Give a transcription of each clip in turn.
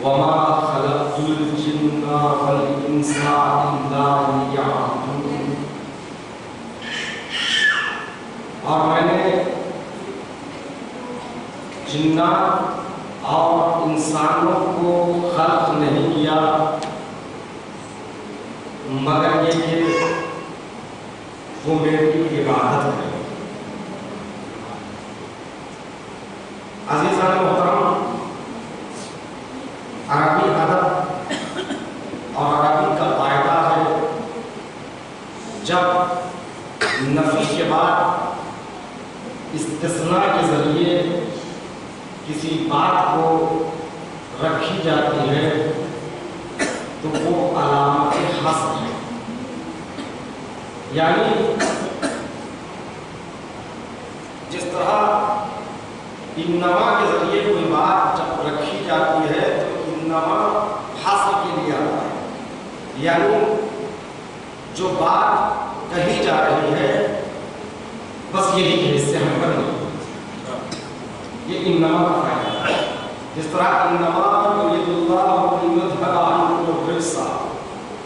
وما خلقت الجن والانس الا ليعبدون، اور میں نے جنات اور انسانوں کو خلق نہیں کیا مگر یہ کہ وہ میری عبادت کریں۔ عزیزان محترم، عربی ادب اور عربی کا قاعدہ ہے جب نفی کے بعد استثناء کے ذریعے کسی بات کو رکھی جاتی ہے تو وہ علامت حصر ہے، یعنی جس طرح انما کے ذریعے کوئی بات جب رکھی جاتی ہے تو انما حصر کے لیے آتا ہے، یعنی جو بات کہی جا رہی ہے بس یہی ہے، اس سے ہم کر نہیں، یہ انما کا فائدہ ہے۔ جس طرح انما یرید اللہ لیذھب عنکم الرجس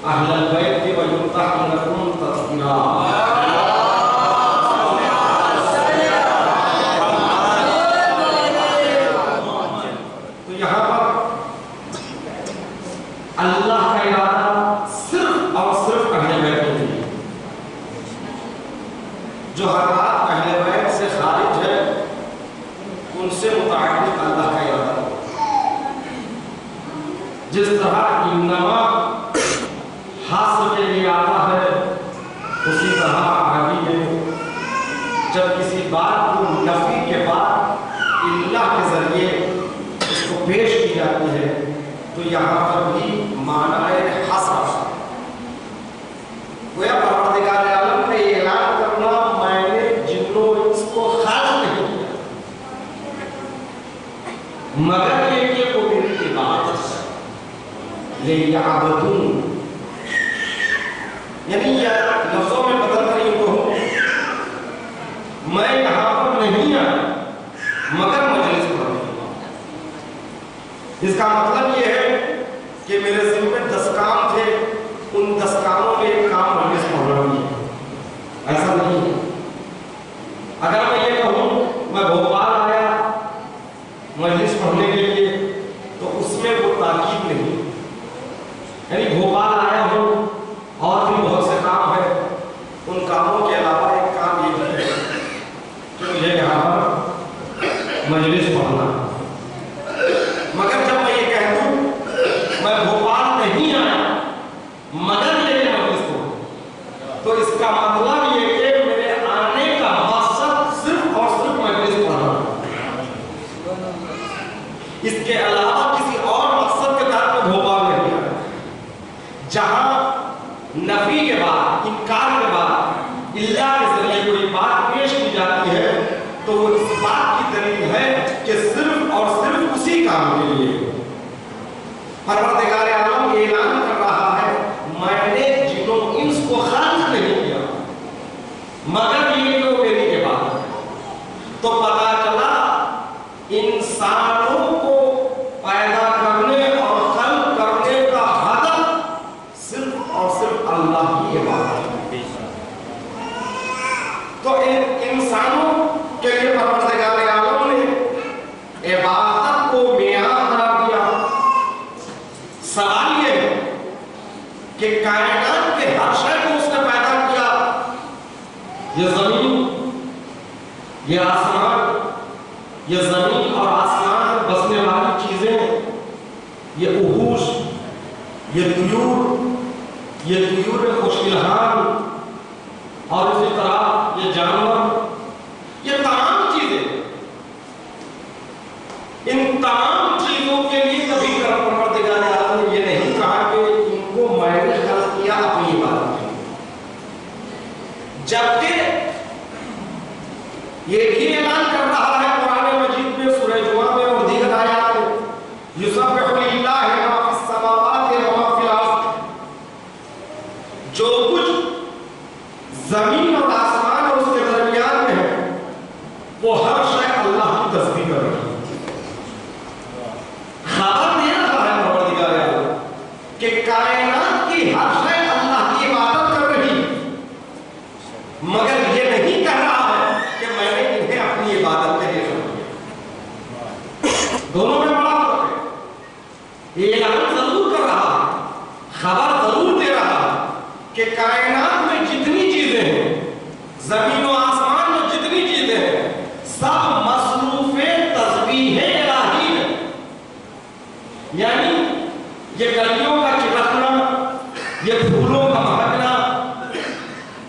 اہل البیت ویطہرکم تطہیرا۔ تو یہاں پر اللہ کا ارادہ صرف اور صرف اہل بیت کے لیے، جو حرکات اہل بیت سے خارج ہے ان سے متعلق اللہ کا ارادہ۔ جس طرح انما حاصل کے لیے آتا ہے اسی طرح عربی میں جب کسی بات کو نفی کے بعد اللہ کے ذریعے اس کو پیش کی جاتی ہے تو یہاں پر بھی معنی حصر، گویا پروردگار عالم نے اعلان کرنا میں نے جنوں انس کو خلق نہیں کیا مگر یہ کہ وہ میری عبادت لیعبدون، یعنی یہ لفظوں میں بدل کر یوں کہوں میں یہاں پر نہیں آیا مگر مجلس پڑھنے کے بعد۔ اس کا مطلب یہ ہے کہ میرے ذمہ 10 کام تھے، ان 10 کاموں میں ایک کام مجلس پڑھنا بھی ہے، ایسا نہیں ہے۔ اگر میں یہ کہوں میں بھوپال آیا مجلس پڑھنے کے لیے تو اس میں وہ تاکید نہیں، یعنی بھوپال آیا ہوں اور بھی بہت سے کام ہیں، ان کاموں کے علاوہ ایک کام یہ بھی ہے کہ مجھے یہاں پر مجلس پڑھنا، مگر جب میں یہ کہہ دوں میں بھوپال نہیں آیا مگر یہ مجلس پڑھوں تو اس کا مطلب یہ کہ میرے آنے کا مقصد صرف اور صرف مجلس پڑھنا، اس کے علاوہ کسی اور مقصد کے تحت میں بھوپال نہیں آیا۔ جہاں نفی کے بعد انکار کے بعد اللہ کے ذریعے کوئی بات پیش کی جاتی ہے تو وہ اس بات کی دلیل ہے کہ صرف اور صرف اسی کام کے لیے پروردگار عالم اعلان کر رہا ہے میں نے جنوں انس کو خلق نہیں کیا مگر یہ کہ وہ میری عبادت ہے۔ تو پتہ چلا انسانوں کو پیدا کرنے اور خلق کرنے کا ہدف صرف اور صرف اللہ کی عبادت ہے۔ تو انسانوں کے لیے پروردگار عالم نے عبادت کو معیار قرار دیا۔ سوال یہ ہے کہ کائنات کے ہر شے کو اس نے پیدا کیا، یہ زمین، یہ آسمان، یہ زمین اور آسمان میں بسنے والی چیزیں، یہ وحوش، یہ طیور خوش الحان اور اسی طرح یہ جانور، یہ تمام چیزیں، ان تمام چیزوں کے لیے کبھی پروردگار عالم نے یہ نہیں کہا کہ ان کو میں نے خلق کیا اپنی عبادت کے لیے، جبکہ یہ بھی اعلان کر رہا ہے قرآن مجید میں سورہ جمعہ میں اور دیگر آیات میں یسبح للہ ما فی السماوات و ما فی الارض، جو کچھ کہ کائنات کی ہر شے اللہ کی عبادت کر رہی، مگر یہ نہیں کہہ رہا ہے کہ میں نے انہیں اپنی عبادت کے لیے خلق کیا۔ دونوں میں بڑا فرق ہے۔ یہ اعلان ضرور کر رہا ہے، خبر ضرور دے رہا ہے کہ کائنات میں جتنی چیزیں ہیں، زمین و آسمان میں جتنی چیزیں ہیں، سب مصروف تسبیح الہی ہے۔ یعنی یہ کلیوں کا چمکنا، یہ پھولوں کا مہکنا،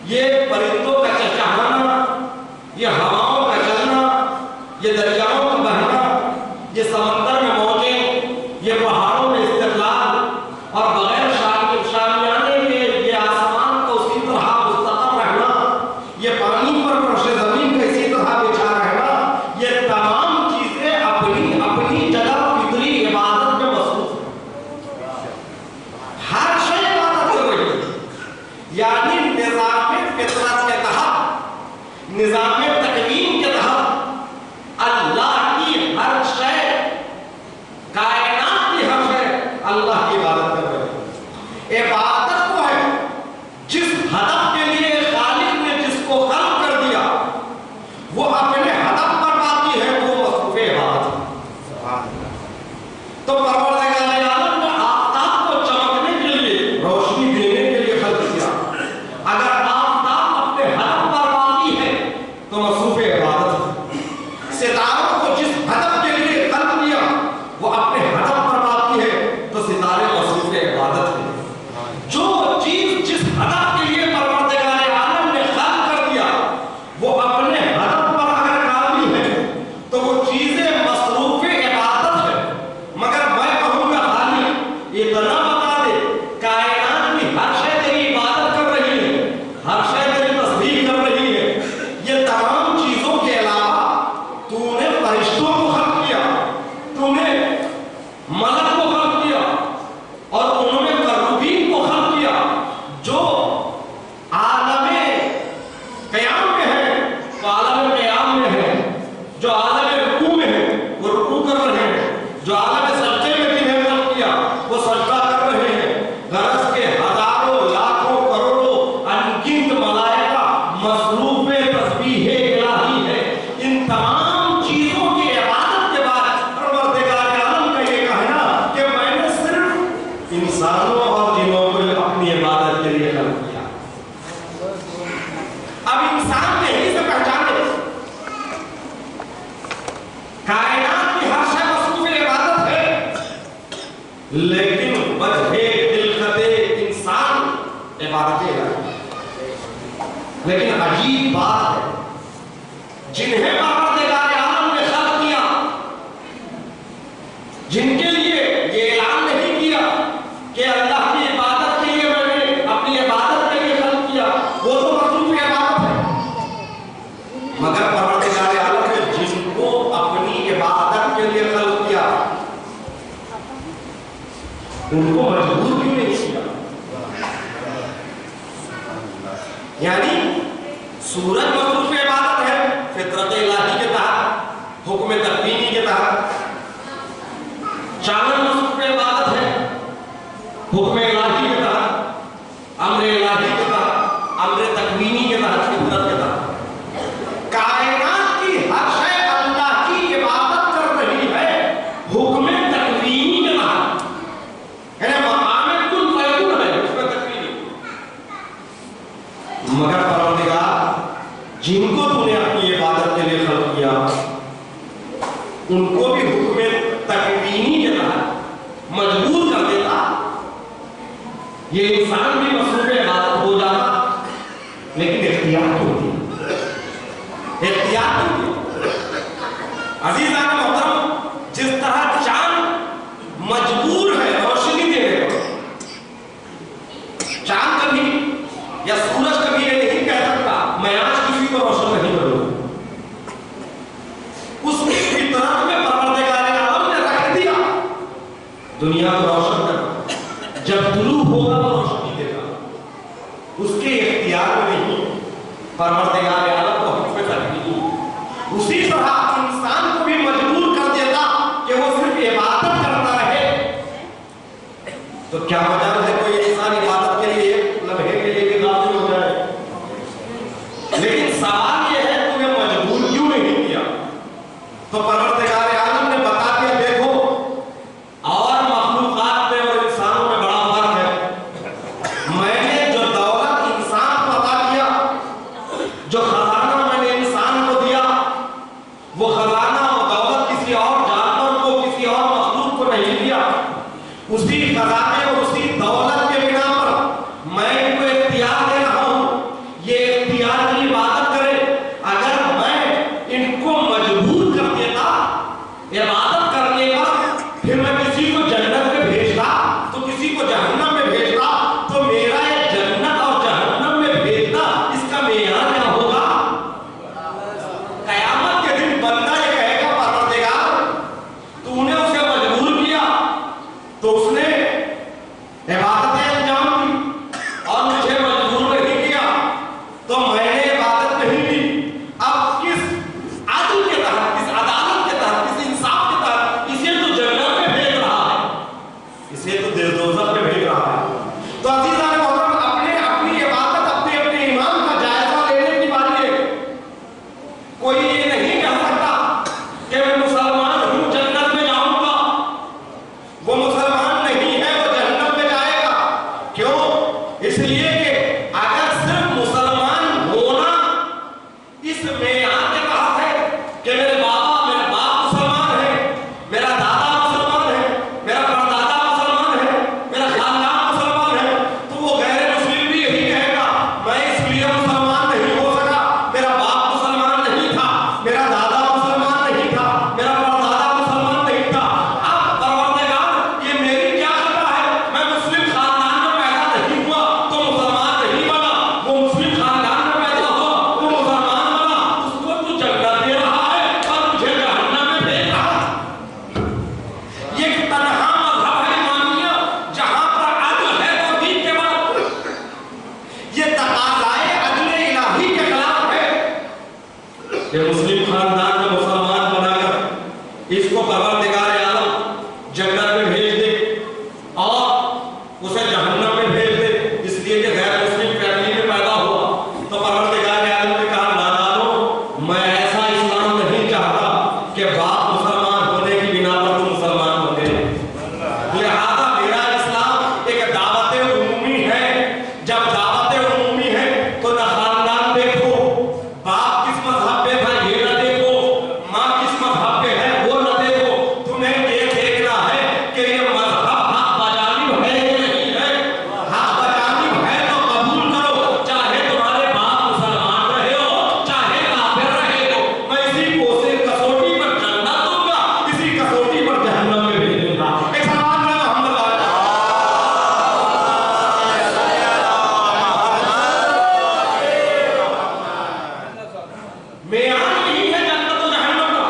یہ پرندوں کا چہچہانا، یہ ہواؤں کا چلنا، یہ دریاؤں کا بہنا، یہ سمندر میں موجیں، یہ پہاڑوں میں استقلال، اور بغیر شامیانے کے یہ آسمان کو اسی طرح مستقر رہنا، یہ پانی پر فرش زمین کا اسی طرح بچھا رہنا، یہ تمام چیزیں اپنی اپنی جگہ فطری عبادت میں مصروف ہیں۔ ہر شے عبادت کر رہی ہے، یعنی نظام فطرت کے تحت، نظام تکوین کے تحت اللہ کی ہر شے، کائنات کی ہر شے اللہ کی عبادت کر رہی ہے۔ عبادت وہ ہے جس ہدف کے لیے خالق نے جس کو خلق کر دیا، وہ اپنے ہدف پر باقی ہے، وہ مصروف عبادت ہے۔ تو پروردگار عالم نے آفتاب کو چمکنے کے لیے، روشنی دینے کے لیے خلق کیا۔ اگر آفتاب اپنے ہدف پر باقی ہے تو مصروف عبادت ہے۔ ستاروں کو جس ہدف کے لیے خلق کیا وہ اپنے ہدف پر باقی ہے تو ستارے مصروف عبادت ہے۔ جو چیز جس ہدف کے لیے پروردگار عالم نے خلق کر دیا وہ اپنے ہدف پر اگر قابل ہے تو وہ چیزیں مصروف عبادت ہے۔ مگر میں کہوں گا خالق اتنا بتا دے، کائنات کی ہر شے تیری عبادت کر رہی ہے، ہر شے تیری تسبیح کر رہی ہے، یہ تمام چیزوں کے علاوہ تو نے فرشتوں کو خلق کیا، تو نے ملک کو خلق کیا، اور انہوں نے کروبین کو خلق کیا جو عالم قیام میں ہے، تو عالم قیام میں ہے، جو عالم رکوع میں ہے وہ رکوع کر رہے ہیں، جو عالم سجدے میں جنہیں خلق کیا وہ سجدہ کر رہے ہیں۔ غرض کے ہزاروں لاکھوں کروڑوں انگنت ملائکہ مصروف تسبیح الہی ہے۔ ان تمام چیزوں کی عبادت کے بعد پروردگار عالم کا یہ کہنا کہ میں نے صرف انسانوں اور جنوں کو اپنی عبادت کے لیے خلق کیا۔ اب انسان یہیں سے پہچانے کائنات کی ہر شے مصروف عبادت ہے، لیکن وجہ خلقت انسان عبادت الہی۔ لیکن عجیب بات ہے، جنہیں پروردگار عالم نے خلق کیا، جن کے لیے یہ اعلان نہیں کیا کہ اللہ کی عبادت کے لیے میں نے اپنی عبادت کے لیے خلق کیا، وہ تو مصروف عبادت ہے، مگر پروردگار عالم نے جن کو اپنی عبادت کے لیے خلق کیا ان کو مجبور کیوں نہیں کیا؟ یعنی سورج مصروف عبادت ہے فطرت الہی کے تحت، حکم تکوینی کے تحت، چاند مصروف عبادت ہے حکم الہی کے تحت، امر الہی کے تحت، امر تکوینی کے تحت، فطرت کے تحت۔ کائنات کی ہر شے اللہ کی عبادت کر رہی ہے حکم تکوینی کے تحت، یعنی مقام کن فیکون ہے اس میں تکوینی۔ مگر پروردگار جن کو تو نے اپنی عبادت کے لیے خلق کیا ان کو بھی حکم تکوینی کے تحت مجبور کر دیتا، یہ انسان بھی مصروف عبادت ہو جاتا، لیکن اختیار کیوں دیا؟ اختیار کیوں دیا؟ عزیزان محترم، جس طرح چاند مجبور ہے روشنی دینے پر، چاند کبھی یا سورج کبھی یہ نہیں کہہ سکتا میں آج کسی کو روشن نہیں کروں، اس کی فطرت میں پروردگار عالم نے رکھ دیا دنیا کو روشن کرنا، جب طلوع ہوگا تو روشنی دے گا، اس کے اختیار میں نہیں، پروردگار عالم کو حکم تکوینی۔ اسی طرح انسان کو بھی مجبور کر دیتا کہ وہ صرف عبادت کرتا رہے، تو کیا وجہ ہے کوئی انسان عبادت کے لیے لمحے کے لیے بھی غافل ہو جائے؟ لیکن سوال یہ ہے تمہیں مجبور کیوں نہیں کیا؟ تو پروردگار عالم نے بتا دیا دیکھو اور مخلوقات میں اور انسانوں میں بڑا فرق ہے. میں نے جو دولت انسان کو عطا کیا، جو خزانہ میں نے انسان کو دیا، وہ خزانہ اور دولت کسی اور جانور کو، کسی اور مخلوق کو نہیں دیا. اسی خزانے اور اسی دولت کے بنا پر میں ان کو اختیار دے رہا ہوں، یہ اختیار کی عبادت کرے. اگر میں ان کو مجبور کر دیتا عبادت کرنے پر، پھر میں کسی کو جنت میں بھیجتا تو کسی کو جہنم میں بھیجتا، تو میرا یہ جنت اور جہنم میں بھیجنا اس کا معیار کیا ہوگا؟ قیامت کے دن بندہ یہ کہے گا پروردگار تو نے اسے مجبور کیا تو اس نے عبادتیں انجام دی اور مجھے مجبور نہیں کیا تو میں نے عبادت نہیں دی. اب کس عدل کے تحت، کس عدالت کے تحت، کس انصاف کے تحت اسے تو جنت میں بھیج رہا ہے، اسے تو دوزخ میں بھیج رہا ہے. تو عزیزان محترم، اپنی عبادت، اپنے ایمان کا جائزہ لینے کی بات ہے. کوئی یہ نہیں کہہ سکتا کہ میں مسلمان ہوں جنت میں جاؤں گا. وہ مسلمان نہیں ہے، وہ جہنم میں جائے گا. کیوں؟ اس لیے کہ اگر صرف مسلمان ہونا اس معیار کے تحت ہے کہ میرے باپ مسلمان ہے، میرا دادا مسلمان ہے، میرا پردادا مسلمان ہے، میرا خاندان مسلمان ہے، تو وہ غیر مسلم بھی یہی کہے گا میں اس لیے مسلمان نہیں ہو سکا، میرا باپ مسلمان نہیں تھا، میرا دادا مسلمان نہیں تھا، میرا پردادا مسلمان نہیں تھا. اب پروردگار یہ میری کیا خطا ہے؟ میں مسلم خاندان میں پیدا نہیں ہوا تو مسلمان نہیں بنا، وہ مسلم خاندان میں پیدا ہوا وہ مسلمان بنا. اس کو تو جنت دے رہا ہے اور مجھے جہنم میں بھیج رہا ہے. یہ ایک تنہا مذہب ہے ایمانیہ جہاں پر عدل ہے توحید کے بعد. یہ تقاضائے عدل الہی کے خلاف ہے کہ مسلم خاندان میں مسلمان بنا کر اس کو پروردگار عالم جنت میں بھیج دے اور اسے جہنم میں بھیج دے اس لیے کہ غیر مسلم فیملی میں پیدا ہوا. تو پروردگار عالم نے کہا نادانو، میں ایسا اسلام نہیں چاہتا کہ باپ مسلمان ہونے کی بنا پر تم مسلمان ہو گئے. لہذا میرا اسلام ایک دعوت عمومی ہے. جب دعوت عمومی ہے تو نہ خاندان دیکھو، باپ کس مذہب پہ تھا یہ نہ دیکھو، ماں کس مذہب پہ ہے وہ نہ دیکھو. تمہیں یہ دیکھنا ہے کہ یہ مذہب حق بجانب ہے یا نہیں ہے. حق بجانب ہے تو قبول کرو، چاہے تمہارے باپ مسلمان رہے ہو چاہے کافر رہے ہو. میں اسی کسوٹی پر جنت دوں گا، اسی کسوٹی پر جہنم میں بھیج دوں گا. ایک سوال ہے محمد معیار یہی ہے جنت و جہنم کا.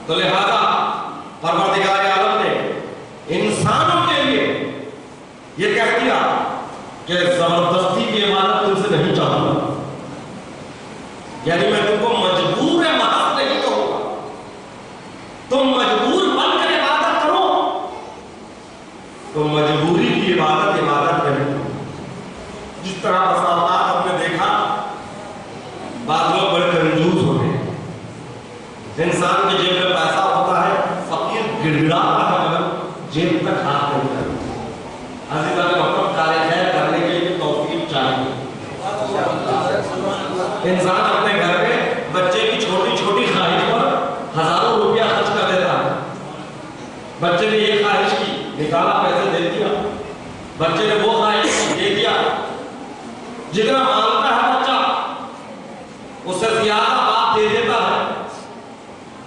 تو لہذا پروردگار عالم نے انسانوں کے لیے یہ کہہ دیا کہ زبردستی کی عبادت تم سے نہیں چاہوں گا. یعنی میں تم کو مجبور محض نہیں کہوں گا، تم مجبور بن کر عبادت کرو. تم مجبوری کی عبادت نہیں. جس طرح بسا اوقات ہم نے دیکھا بعض لوگ بڑے کنجوس ہوتے ہیں. انسان کے جیب میں پیسہ ہوتا ہے، فقیر گڑگڑاتا ہے مگر جیب تک ہاتھ نہیں کرتا. عزیزان محترم، کار خیر کرنے کے لیے توفیق چاہیے. انسان اپنے گھر میں بچے کی چھوٹی چھوٹی خواہش پر ہزاروں روپیہ خرچ کر دیتا ہے. بچے نے یہ خواہش کی، نکالا پیسے دے دیا. بچے نے وہ خواہش دے دیا. جتنا مانگتا ہے بچہ اس سے زیادہ باپ دے دیتا ہے.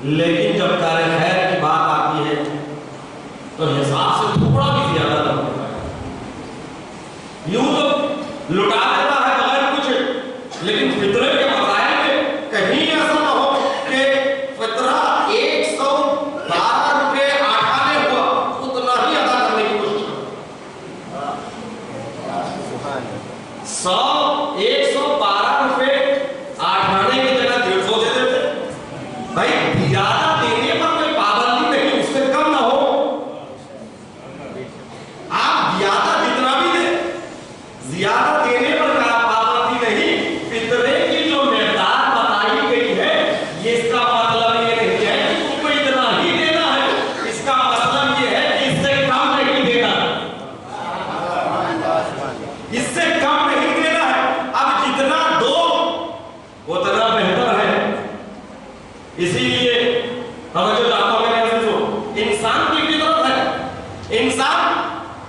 لیکن جب کار خیر کی بات آتی ہے تو حساب سے تھوڑا بھی زیادہ نہ ہوتا ہے. یوں تو لٹا دیتا ہے بغیر کچھ، لیکن فطرے کے مسائل میں کہیں ایسا نہ ہو کہ فطرہ 112 روپے آٹھانے ہوا اتنا ہی ادا کرنے کی کوشش کرو. 112 روپے آٹھانے کی جگہ 150 دے دیتے. بھائی زیادہ دینے پر کوئی پابندی نہیں، اس سے کم نہ ہو. آپ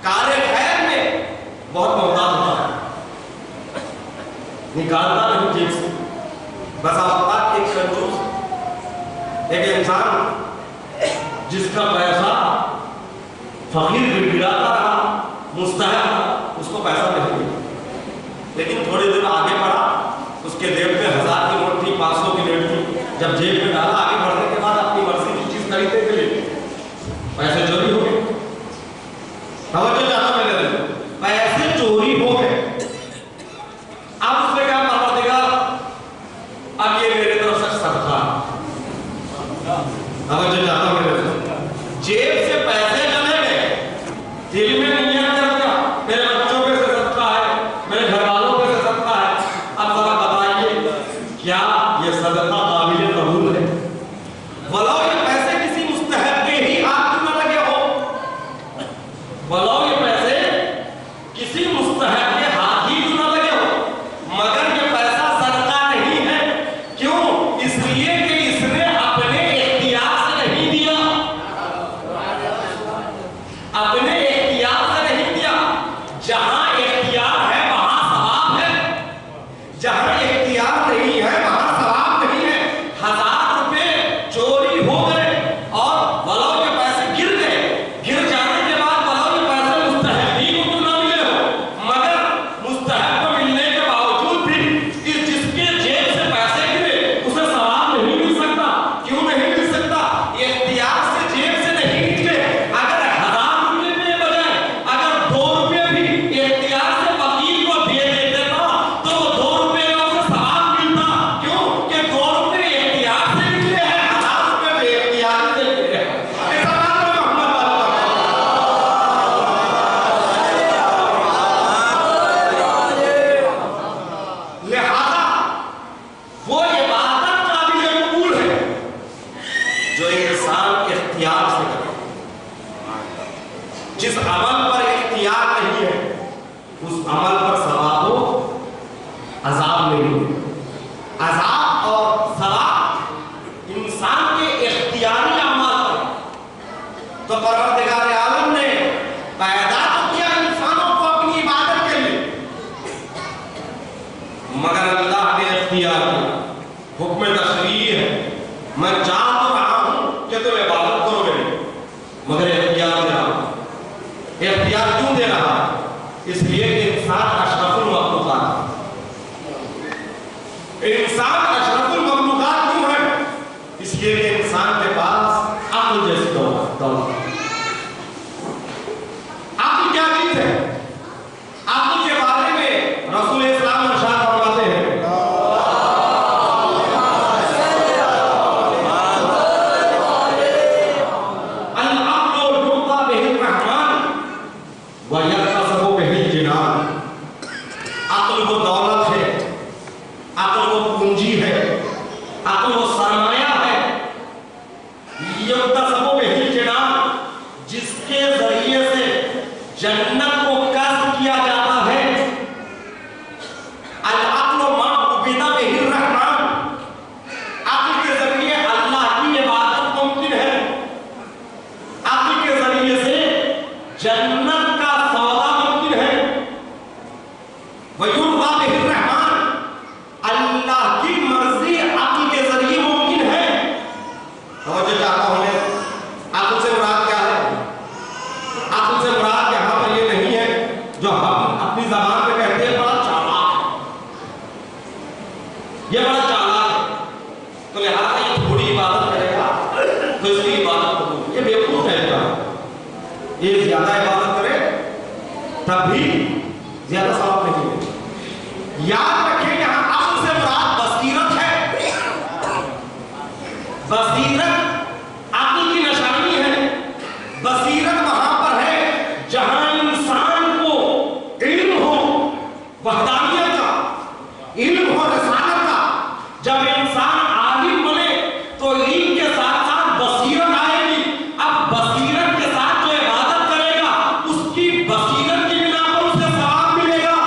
کار خیر میں بہت محتاط ہوتا ہے، نکالتا نہیں جیب سے. بس آپ ایک کنجوس، ایک انسان جس کا پیسہ فقیر گڑگڑاتا رہا، مستحق تھا، اس کو پیسہ نہیں ملا. لیکن تھوڑے دن آگے بڑھا، اس کے جیب میں 1000 کی نوٹ تھی، 500 کی نوٹ تھی. جب جیب میں ڈالا، آگے بڑھنے کے بعد اپنی مرضی کی چیز خریدنے کے لیے پیسے چوری ہو گئے. توجہ چاہتا میں لے لیں، پیسے چوری ہو گئے. اب اس نے کہا پروردگار اب یہ میرے طرف سے صدقہ. توجہ چاہتا میں لے لیں، جیب سے پیسے چلے گئے، دل میں نیت کر دیا میرے بچوں پہ سے صدقہ ہے، میرے گھر والوں پہ سے صدقہ ہے. اب ذرا بتائیے کیا یہ صدقہ قابل قبول ہے؟ ولو یہ پیسے کسی مستحق کے ہی ہاتھ میں نہ لگے ہو، ولو یہ پیسے کسی مستحق کے ہاتھ ہی نہ لگے ہو، مگر یہ پیسہ صدقہ نہیں ہے. کیوں؟ اس لیے کہ اس نے اپنے اختیار سے نہیں دیا، اپنے اختیار سے نہیں دیا. جہاں اختیار ہے وہاں ثواب ہے، جہاں اختیار نہیں ہے وہاں ثواب نہیں ہے. 1000 روپے چوری ہو گئے اور ولو یہ پیسے گر گئے، گر جانے کے بعد ولو یہ پیسے مستحقین کو نہ ملے ہو، مگر مستحق کو ملنے کے باوجود بھی جس کے جیب سے پیسے گرے اسے ثواب نہیں مل سکتا. کیوں نہیں مل سکتا؟ یہ اختیار سے جیب سے نہیں نکلے. اگر 1000 روپے کے بجائے اگر 2 روپے بھی اختیار سے فقیر کو دے دیتے تھا تو وہ 2 روپے کا اسے ثواب ملتا. کیوں کہ 2 روپے اختیار سے نکلے ہیں، 1000 روپے بے اختیار سے نکلے ہیں. ایسا بات ہے محمد لہذا وہ عبادت قابل قبول ہے جو انسان اختیار سے کرے. جس عمل پر اختیار نہیں ہے اس عمل پر ثواب و عذاب نہیں ہے. عذاب اور ثواب انسان کے اختیاری اعمال پر. تو پروردگار عالم نے پیدا تو کیا انسانوں کو اپنی عبادت کے لیے، مگر اللہ نے اختیار کیا. حکم تشریع ہے، میں چاہ تو رہا ہوں کہ تم عبادت کرو گے، مگر اختیار دے رہا ہوں. اختیار کیوں دے رہا ہے؟ اس لیے کہ انسان اشرف المخلوقات، انسان اشرف المخلوقات کیوں ہے؟ اس لیے کہ انسان کے پاس عقل جیسی دولت. عقل کیا چیز ہے؟ عقل کے بارے میں رسول اسلام ارشاد فرماتے ہیں العقل یعطی بہ الرحمن ویکتسب بہ الجنان. عقل وہ دولت ہے، عقل وہ پونجی ہے، عقل وہ سرمایہ ہے. یکتسب بہ الجنان، جس کے ذریعے سے جنت کو کسب کیا جاتا ہے. العقل ما عبد بہ الرحمن، عقل کے ذریعے اللہ کی عبادت ممکن ہے، عقل کے ذریعے سے جنت کا سودا ممکن ہے. وَيُرْضَى بِهِ الرَّحْمَنِ، اللہ کی مرضی عقل کے ذریعے ممکن ہے. توجہ چاہتا ہوں میں، عقل سے مراد کیا ہے؟ عقل سے مراد یہاں پر یہ نہیں ہے جو ہم اپنی زبان میں کہتے ہیں بڑا چالاک ہے، یہ بڑا چالاک ہے تو لہٰذا یہ تھوڑی عبادت کرے گا تو اس کی عبادت قبول. یہ بیوقوف ہے، یہ زیادہ عبادت کرے تب بھی زیادہ ثواب نہیں ملے. یاد رکھیں یہاں عقل سے مراد بصیرت ہے. بصیرت عقل کی نشانی ہے. بصیرت وہاں پر ہے جہاں انسان کو علم ہو وحدانیت کا، علم ہو رسالت کا. جب انسان عالم بنے تو علم کے ساتھ ساتھ بصیرت آئے گی. اب بصیرت کے ساتھ جو عبادت کرے گا اس کی بصیرت کی بنا پر اسے ثواب ملے گا.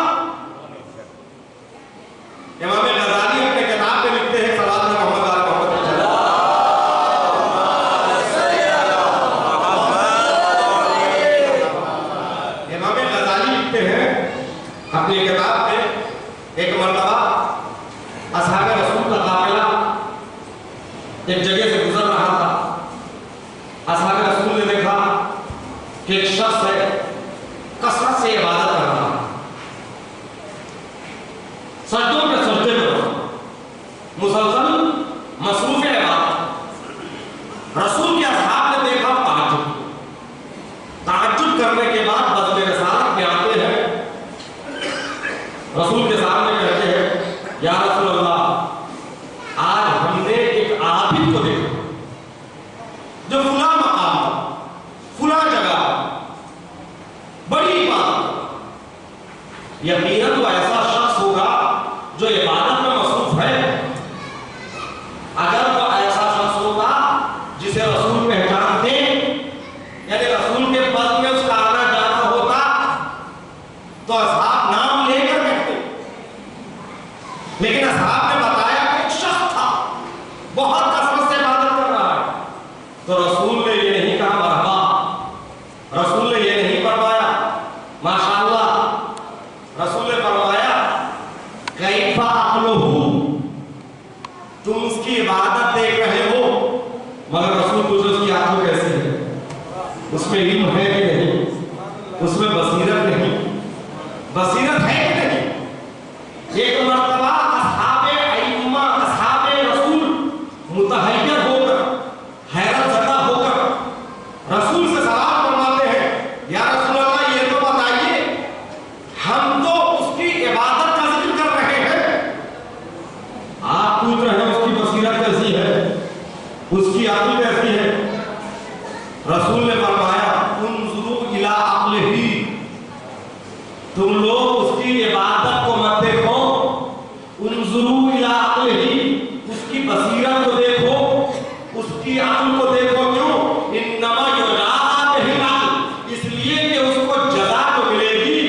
اپنی کتاب میں ایک مرتبہ اصحاب رسول کا قافلہ ایک جگہ سے گزر رہا تھا۔ اصحاب رسول نے دیکھا کہ ایک شخص ہے کثرت سے عبادت کر رہا ہے، سجدوں پہ سجدے کر رہا، مسلسل مصروف عبادت۔ رسول کے اصحاب نے دیکھا تعجب کرنے کے بعد بزم رسالت میں آتے ہیں، رسول کے سامنے کہتے ہیں یا رسول اللہ آج ہم نے ایک عابد کو دیکھا جو فلاں مقام پر فلاں جگہ بڑی عبادت، یقیناً وہ ایسا شخص ہوگا جو عبادت میں مصروف ہے۔ اگر وہ ایسا شخص ہوگا جسے رسول پہچانتے یعنی رسول کے پد میں اس کا آنا جانا ہوتا تو اصحاب نام لے کر کہتے، لیکن اصحاب نے بتایا کہ ایک شخص تھا بہت کثرت سے عبادت کر رہا ہے، تو رسول نے یہ نہیں کہا مرحبا، رسول نے یہ نہیں فرمایا ماشاءاللہ، رسول نے فرمایا کیف عقلہ، تم اس کی عبادت دیکھ رہے ہو مگر رسول پوچھو اس کی آنکھوں کیسی ہے، اس میں علم ہے کہ نہیں، اس میں بصیرت نہیں، بصیرت ہے کہ نہیں۔ ایک مرتبہ اصحاب ائمہ اصحاب رسول متحیر ہو کر حیرت زدہ ہو کر رسول سے سوال فرماتے ہیں یا رسول اللہ یہ تو بتائیے ہم تو اس کی عبادت کا ذکر کر رہے ہیں، آپ پوچھ رہے ہیں اس کی بصیرت کیسی ہے، اس کی عقل کیسی ہے۔ رسول نے فرمایا انظروا الی عقلہ، تم لوگ اس کی عبادت کو مت دیکھو، انظروا الی عقلہ، اس کی بصیرت کو دیکھو، اس کی عقل کو دیکھو۔ کیوں؟ انما یجازی بہ العقل، اس لیے کہ اس کو جزا جو ملے گی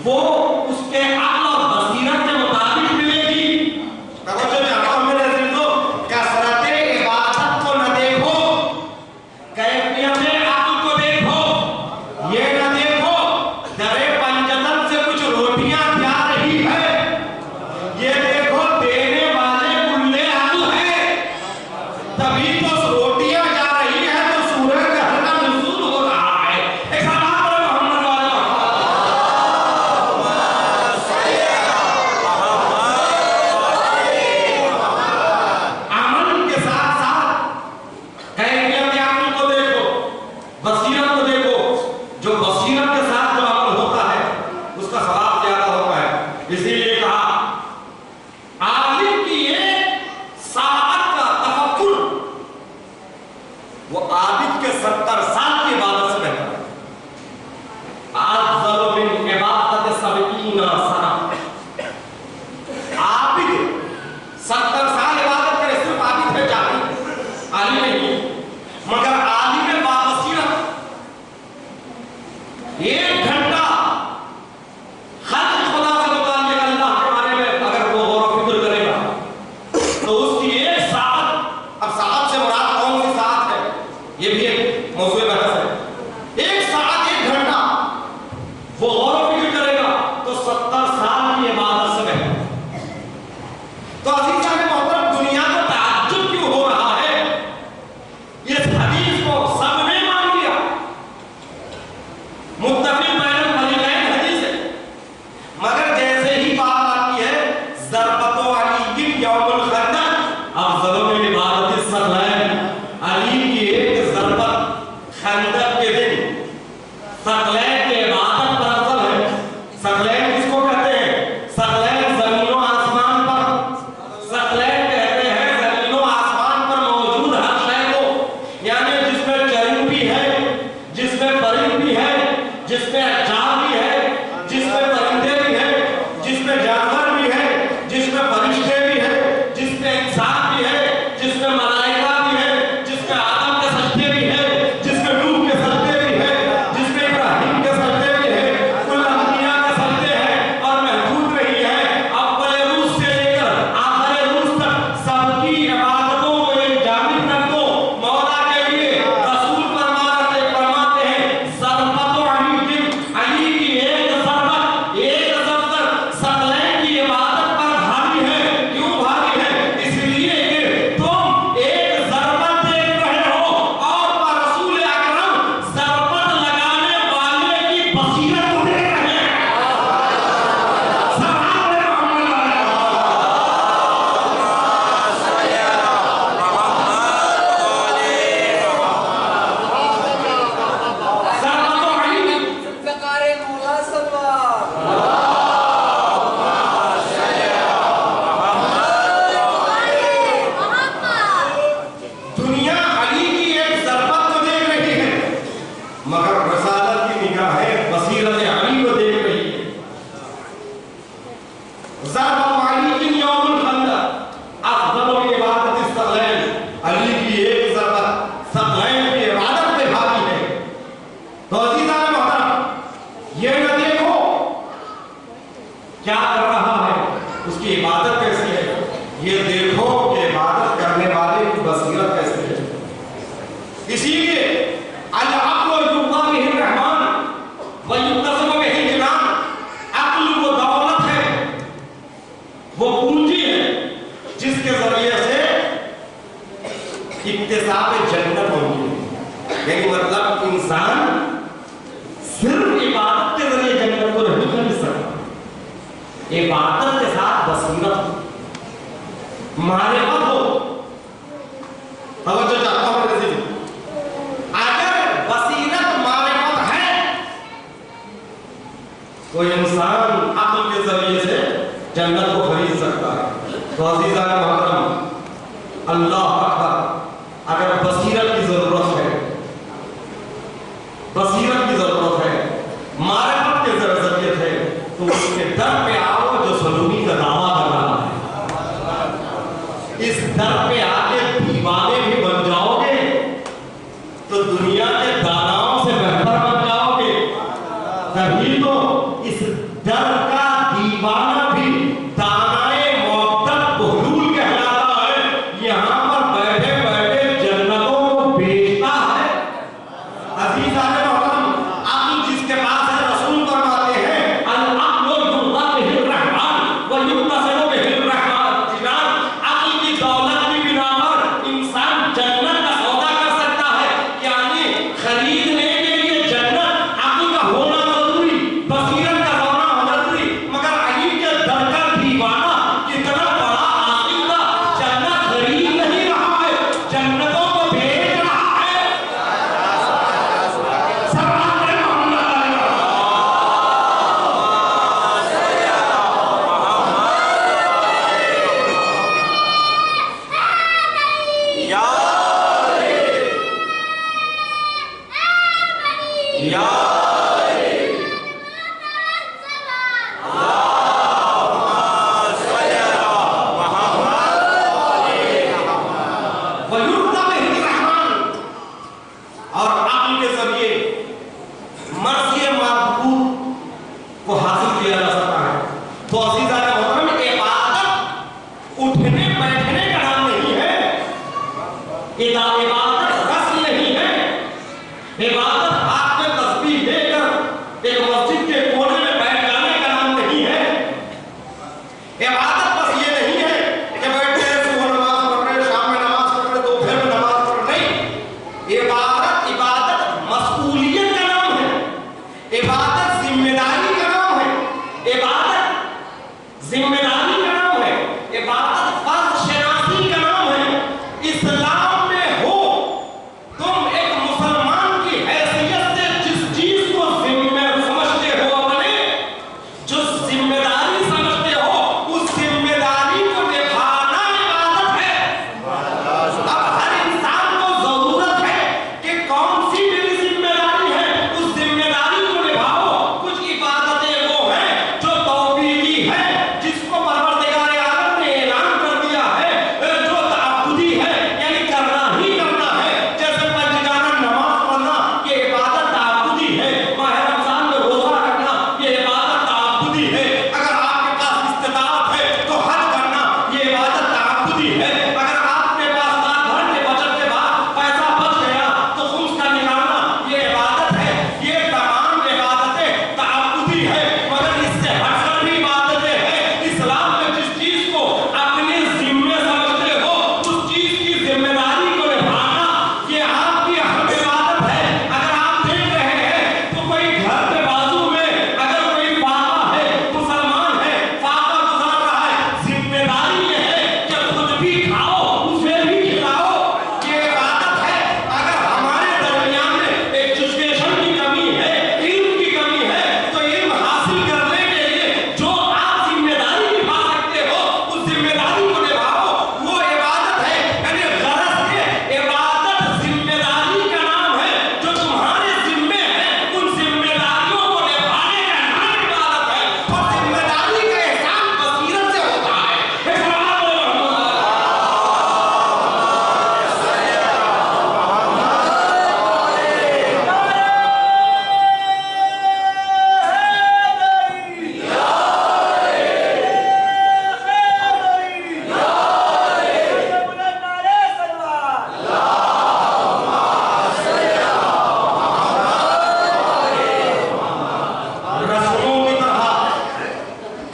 وہ اس کے عقل اور بصیرت کے مطابق ملے گی۔ توجہ میں آتا ہوں میرے عزیزو، کثرت عبادت کو نہ دیکھو، کیفیت عقل کو دیکھو، یہ نہ دیکھو درے پنجتن سے کچھ روٹیاں جا رہی ہے، یہ دیکھو دینے والے کلے عقل ہے، تبھی تو روٹیاں جا رہی ہے تو سورج کا ہلکا نزول ہو رہا ہے۔ ایک سلام کرو محمد والا عمل کے ساتھ ساتھ کیفیت عقل کو دیکھو، بصیرت کو دیکھو، جو بصیرت کے ساتھ جو عمل ہوتا ہے اس کا ثواب زیادہ ہوتا ہے۔ اسی لیے کہا عالم کی ایک ساعت کا تفکر وہ عابد کے 70 سال کی عبادت سے بہتر ہے۔ افضل من عبادت 70 سنہ، عابد 70 سال عبادت کرے، صرف عابد ہے جاہل عالم نہیں، مگر عالم بابصیرت 1 گھنٹہ خلق خدا سے متعلق اللہ کے بارے میں اگر وہ غور و فکر کرے گا تو اس کی 1 ساعت، اب ساعت سے مراد کون سی ساعت ہے یہ بھی ایک موضوع بحث ہے، 1 ساعت 1 گھنٹہ وہ غور و فکر کرے گا تو 70 سال کی عبادت سے بہتر۔ تو عزیزان محترم، دنیا کو تعجب کیوں ہو رہا ہے؟ اس حدیث کو سب نے مان لیا، متفق بین الفریقین حدیث ہے، مگر جیسے ہی بات آتی ہے ضربۃ علی یوم الخندق افضل من عبادت الثقلین، علی کی ایک ضربت خندق کے دن ثقلین کی عبادت پر افضل ہے۔ یہ نہ دیکھو کیا کر رہا ہے، اس کی عبادت کیسی ہے، یہ دیکھو کہ عبادت کرنے والے کی بصیرت کیسی ہے۔ اسی لیے العقل یرضا بہ الرحمن ویقتسم بہ الجنان، عقل وہ دولت ہے، وہ پونجی ہے جس کے ذریعے سے اکتساب جنت ہوگی۔ یعنی مطلب انسان صرف عبادت کے ذریعے جنت کو نہیں خرید سکتا، عبادت کے ساتھ بصیرت معرفت ہو۔ توجہ چاہتا ہوں میرے عزیز، اگر بصیرت معرفت ہے تو انسان عقل کے ذریعے سے جنت کو خرید سکتا ہے۔ تو عزیزان محترم، اللہ اکبر، اگر بصیرت کی ضرورت ہے، بصیرت کی ضرورت ہے، معرفت کی ضرورت ہے، تو اس کے در پہ آؤ جو سلومی کا دعویٰ کر رہا ہے۔ اس در پہ آ کے دیوانے بھی بن جاؤ گے تو دنیا کے داناؤں سے بہتر بن جاؤ گے۔ تبھی تو اس در کا دیوانہ بھی دانائے معتد بہلول کہلاتا ہے، یہاں پر بیٹھے بیٹھے جنتوں کو بیچتا ہے۔ عزیزان محترم، عقل جس کے پاس ہے، رسول فرماتے ہیں العقل یرضا بہ الرحمن ویقتسم بہ الرحمن جنان، عقل کی دولت کی بنا پر انسان جنت کا سودا کر سکتا ہے۔ یعنی خریدنے کے لیے جنت عقل کا ہونا ضروری، بصیرت کا ہونا ضروری، مگر علی کے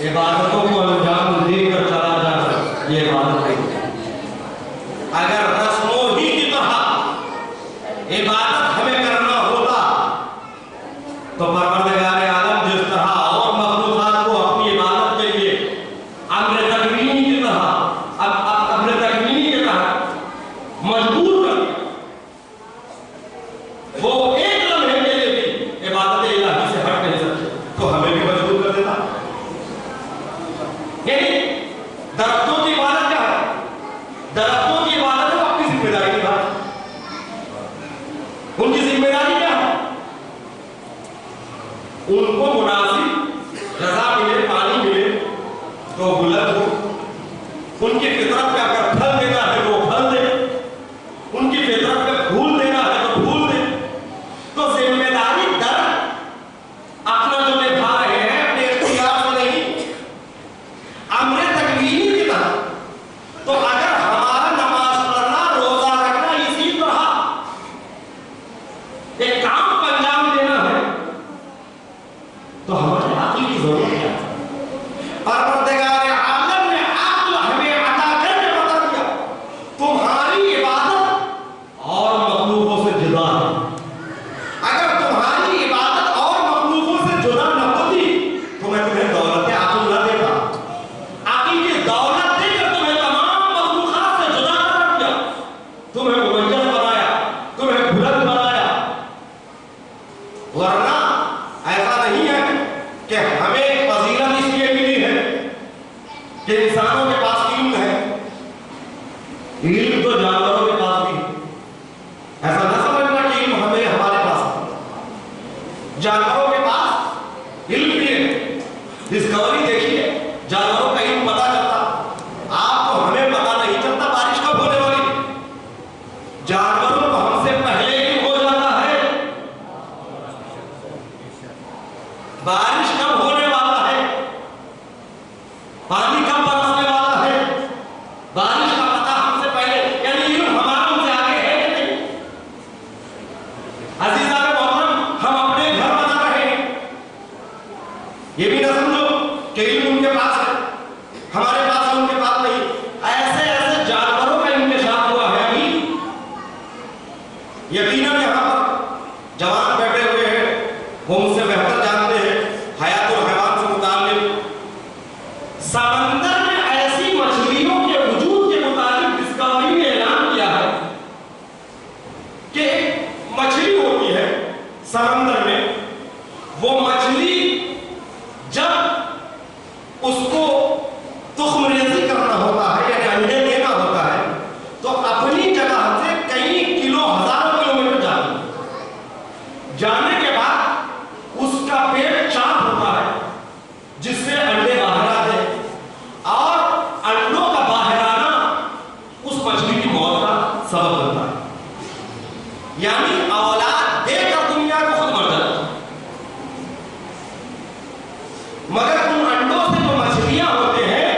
عبادتوں کو انجام دے کر چلا جانا یہ عبادت ہے۔ اگر رسموں ہی کی طرح عبادت ہمیں کرنا ہوتا تو پروردگار عالم جس طرح اور مخلوقات کو اپنی عبادت کے لیے امر تکوینی کی طرح مجبور کر دیا، وہ ایک لمحے کے لیے بھی عبادت الہی سے ہٹ نہیں سکتے تو ہمیں بھی مجبور کر دیتا۔ یعنی درختوں کی عبادت کیا ہے؟ درختوں کی عبادت ہے اپنی ذمہ داری کی بات۔ ان کی ذمہ داری کیا ہے؟ ان کو مناسب غذا ملے، پانی ملے تو بلند ہو، ان کی فطرت پہ اگر پھل دینا ہے تو پھل دے، ان کی فطرت پہ پھول دینا ہے تو پھول دے۔ تو ذمہ داری درخت اپنا جو نبھا رہے ہیں اپنے اختیار سے نہیں، امر تکوینی کی طرح۔ تو اگر ہمارا نماز پڑھنا، روزہ رکھنا اسی طرح ایک کام کو انجام دینا ہے تو ہمارے عقل کی ضرورت کیا ہے؟ پروردگار عالم نے عقل ہمیں عطا کر کے بتا دیا تمہاری عبادت اور مخلوقوں سے جدا ہے۔ اگر تمہاری عبادت اور مخلوقوں سے جدا نہ ہوتی تو میں تمہیں دولت عقل نہ دیتا، عقل کی دولت دے کر تمہیں تمام مخلوقات سے جدا کر دیا، تمہیں مميز بنایا، تمہیں بلند بنایا۔ ورنہ ایسا نہیں ہے کہ ہمیں فضیلت اس لیے ملی ہے کہ انسانوں کے پاس علم ہے، علم تو جانوروں کے پاس بھی ہے۔ ایسا نہ سمجھنا کہ علم ہمارے پاس ہے، جانوروں کے پاس علم بھی ہے۔ ڈسکوری دیکھیے، جانوروں کا علم پتا چلتا، آپ کو ہمیں پتا نہیں چلتا بارش کب ہونے والی، جانوروں کو ہم سے پہلے علم ہو جاتا ہے بارش کب ہونے والا ہے، پانی کب برسنے والا ہے، بارش کا پتہ ہم سے پہلے، یعنی علم ہمارا ان سے آگے ہے کہ نہیں؟ عزیزان محترم، ہم اپنے گھر بنا رہے ہیں، یہ بھی نہ سمجھو کہ علم ان کے پاس ہے، ہمارے پاس ان کے پاس نہیں۔ ایسے ایسے جانوروں کا انکشاف ہوا ہے ابھی، یقیناً یہاں پر جوان بیٹھے ہوئے ہیں، وہ ان سے بہتر جانتے ہیں حیات الحیوان سے متعلق۔ سمندر میں ایسی مچھلیوں کے وجود کے متعلق ڈسکوری نے اعلان کیا ہے کہ ایک مچھلی ہوتی ہے سمندر میں، وہ مچھلی جب اس کو تخم ریزی کرنا ہوتا ہے یعنی انڈے دینا ہوتا ہے تو اپنی جگہ سے کئی کلو، ہزاروں کلومیٹر جاتی ہے۔ جانے کے بعد اس کا پیٹ چاک ہوتا ہے جس سے انڈے باہر آتے ہیں، اور انڈوں کا باہر آنا اس مچھلی کی موت کا سبب بنتا ہے، یعنی اولاد دے کر دنیا کو خود مر جاتا ہے۔ مگر ان انڈوں سے جو مچھلیاں ہوتے ہیں،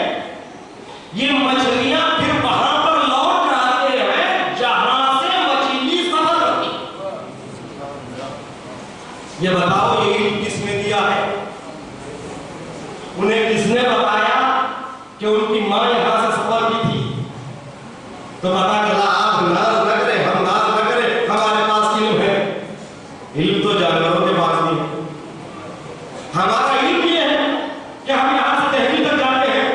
یہ مچھلیاں پھر وہاں پر لوٹ کر آتے ہیں جہاں سے مچھلی سفر کرتی۔ یہ بتاؤ یہ علم کس نے دیا ہے؟ انہیں کس نے بتایا کہ ان کی ماں یہاں سے سفر کی تھی؟ تو پتا چلا آپ ناز نہ کریں، ہم ناز نہ کریں، ہمارے پاس علم ہے۔ علم تو جانوروں کے پاس نہیں ہے۔ ہمارا علم یہ ہے کہ ہم یہاں سے دہلی تک جاتے ہیں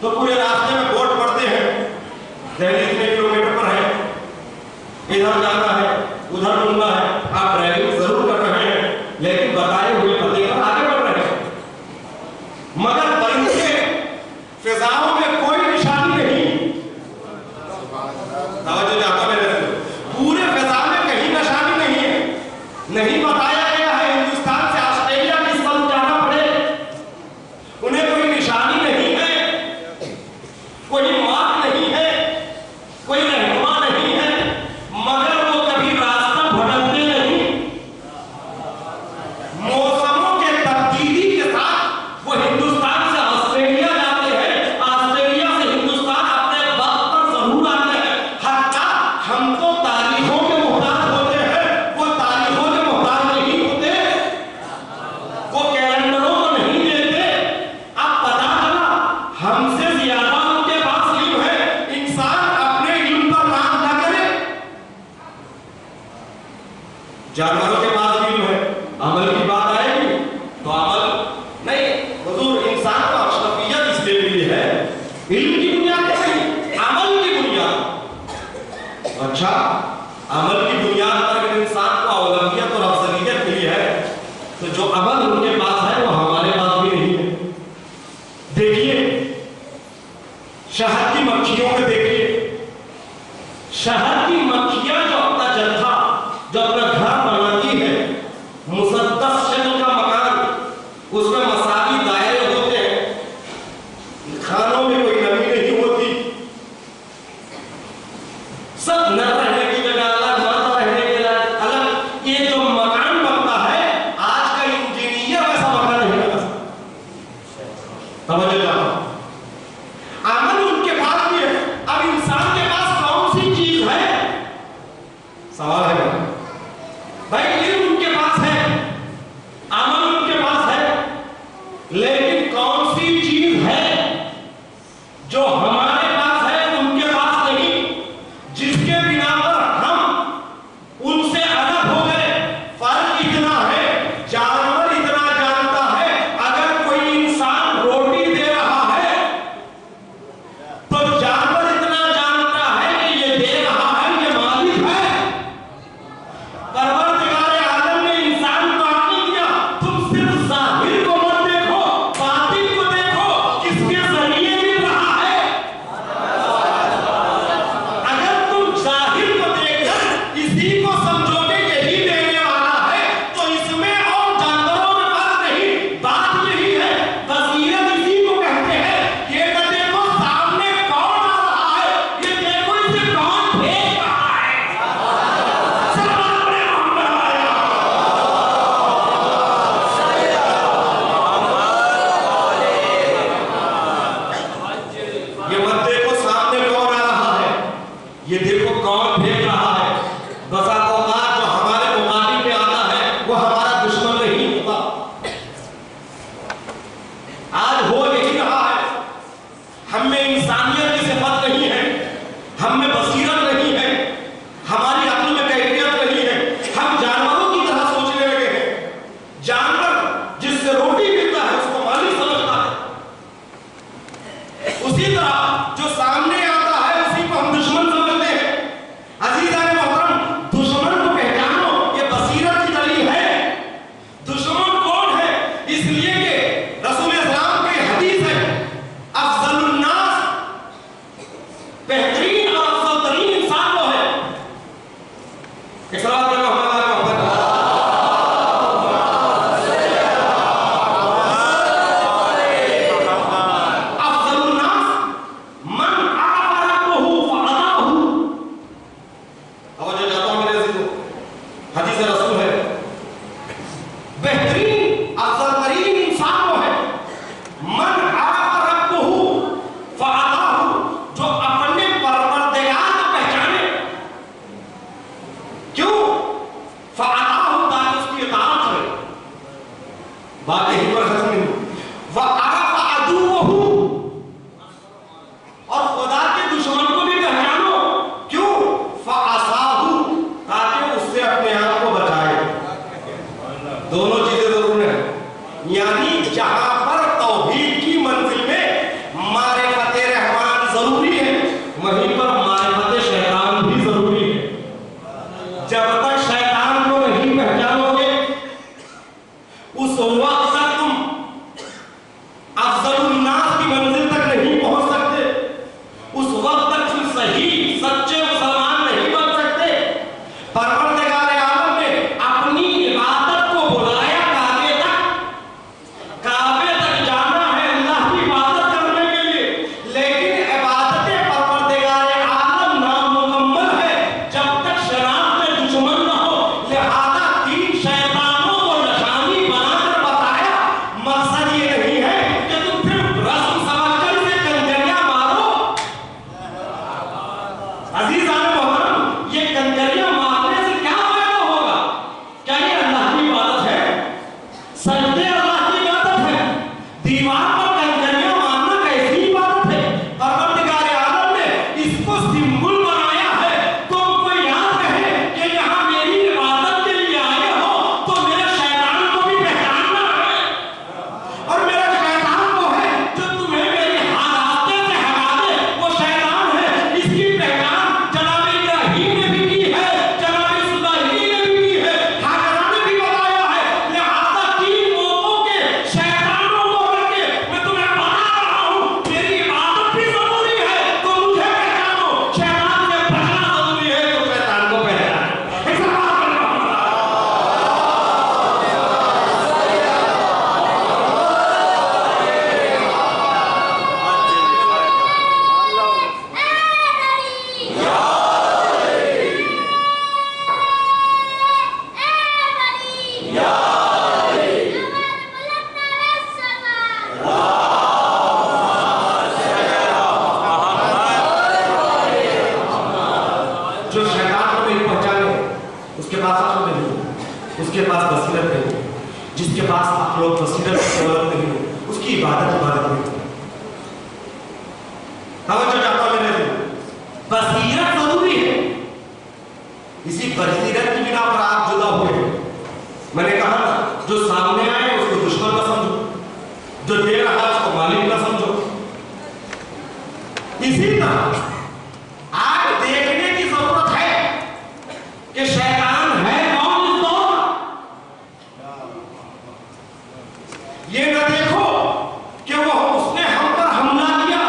تو پورے راستے میں بورڈ پڑھتے ہیں، دہلی کتنے کلومیٹر پر ہے، ادھر جانا ہے، ادھر ڈھونڈنا ہے۔ آپ ڈرائیونگ ضرور کر رہے ہیں لیکن بتائے ہوئے پتے پر آگے بڑھ رہے ہیں، مگر پرندے فضاؤں میں کوئی نشانی نہیں، اچھا عمل کی بنیاد پر انسان کو اولویت اور افضلیت ملی ہے تو جو عمل ان کے پاس ہے وہ ہمارے پاس بھی نہیں ہے. دیکھیے شہد کی مکھیوں میں دیکھیے شہد کی مکھیاں جو اپنا جتھا جو اپنا گھر بناتی ہے مسدس شکل کا مکان اس میں مساوی دائرے ہوتے ہیں کھانوں میں کوئی نمی نہیں ہوتی سب نہ رہنے کی جگہ الگ مادہ رہنے کے لیے الگ. یہ جو مکان بنتا ہے آج کا انجینئر ایسا مکان نہیں بنا سکتا. توجہ جاؤ عمل ان کے پاس بھی ہے. اب انسان کے پاس کون سی چیز ہے سوال ہے بھائی. علم ان کے پاس ہے عمل ان کے پاس ہے لیکن کون سی چیز ہے جو ہمارے پاس ہے ان کے پاس نہیں جس کے بنا پر ہم ان سے الگ ہو گئے. فرق اتنا ہے جانور اتنا جانتا ہے اگر کوئی انسان روٹی دے رہا ہے تو جانور اتنا جانتا ہے کہ یہ دے رہا ہے یہ مالک ہے. پروردگار عالم نے انسان کو عقل دیا تم صرف ظاہر کو مت دیکھو باطن کو دیکھو کس کے ذریعے مل رہا ہے. اگر تم ظاہر کو دیکھ کر اسی کو سمجھو گے یہی دینے والا ہے تو اس میں اور جانوروں میں فرق نہیں. بات یہی ہے بصیرت اسی کو کہتے ہیں. یہ نہ دیکھو سامنے کون آ رہا ہے یہ دیکھو اسے کون بھیج رہا ہے. سلام علیہ محمد آیا. یہ مت دیکھو سامنے کون آ رہا ہے یہ دیکھو کون بھیج رہا ہے. بسا اوقات جو ہمارے مقابل میں آتا ہے وہ ہمارا دشمن نہیں ہوتا. آج ہو یہی رہا ہے. ہم میں انسانیت کی صفت نہیں ہے ہم میں بصیرت نہیں ہے ہماری عقل میں کیفیت نہیں ہے. ہم جانوروں کی طرح سوچنے لگے ہیں. جانور جس سے روٹی ملتا ہے اس کو مالک سمجھتا ہے. اسی طرح جو سامنے آتا ہے اسی کو ہم دشمن سمجھتے ہیں. عزیزان محترم دشمن کو پہچانو یہ بصیرت کی دلیل ہے. دشمن کون ہے اس لیے کہ رسول اسلام کی حدیث ہے افضل الناس بہترین اور افضل ترین انسان وہ ہے. ایک سلام پڑھو ہمارا محمد افضل الناس من عرف ربه فعطاه. توجہ چاہتا ہوں میرے عزیزو حدیث رسول ہے بہترین افضل ترین انسان وہ ہے من عرف ربه فعطاه جو اپنے پروردگار کو پہچانے. کیوں فعطاه تاکہ اس کی اطاعت کرے. بات یہی پر ختم نہیں. وعرف عدوه اور خدا کے دشمن کو بھی پہچانو. کیوں فعصاه تاکہ اس سے اپنے آپ کو بچائے. دونوں چیزیں ضرور ہیں. یعنی جہاں پر توحید کی منزل میں معرفت رحمان ضروری ہے وہیں پر معرفت شیطان بھی ضروری ہے. جب تک شیطان کو نہیں پہچانو گے اس وقت تک تم افضل الناس کی منزل تک نہیں پہنچ سکتے. اس وقت تک تم صحیح سچے مسلمان نہیں بن سکتے. پروردگار عالم نے اپنی عبادت کو بلایا کعبے تک. کعبے تک جانا ہے بصیرت نہیں ہے، جس کے پاس عقل و بصیرت کی دولت نہیں ہے، اس کی عبادت نہیں ہے۔ توجہ چاہتا ہوں میرے دل، بصیرت ضروری ہے، اسی بصیرت کی بنا پر آپ جدا ہوئے ہیں۔ میں نے کہا نا، جو سامنے آئے اس کو دشمن نہ سمجھو، جو دے رہا ہے اس کو مالک نہ سمجھو۔ اسی طرح آج دیکھنے کی ضرورت ہے کہ شیطان ہے کون اس دور میں۔ یہ نہ دیکھو کہ وہ اس نے ہم پر حملہ کیا،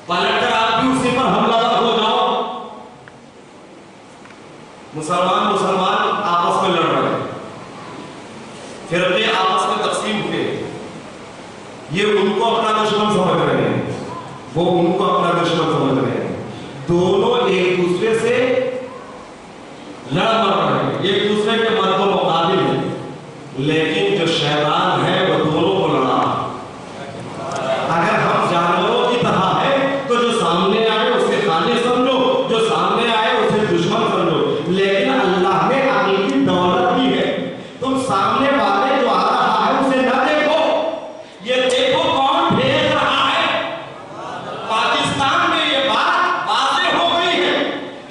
پلٹ کر آپ بھی اسی پر حملہ ہو جاؤ۔ مسلمان آپس میں لڑ رہے ہیں، فرقے آپس میں تقسیم ہوئے، یہ ان کو اپنا دشمن سمجھ رہے ہیں، وہ ان کو اپنا دشمن سمجھ رہے ہیں، دونوں ایک دوسرے سے لڑ مر رہے ہیں، ایک دوسرے کے مرد و مقابل ہیں، لیکن جو شیطان ہے وہ دونوں کو لڑا۔ اگر ہم جانوروں کی طرح ہے تو جو سامنے آئے اسے خالق سمجھو، جو سامنے آئے اسے دشمن سمجھو، لیکن اللہ نے حقیقی دولت دی ہے، تم سامنے والے جو آ رہا ہے اسے نہ دیکھو، یہ دیکھو کون بھیج رہا ہے۔ پاکستان میں یہ بات واضح ہو گئی ہے،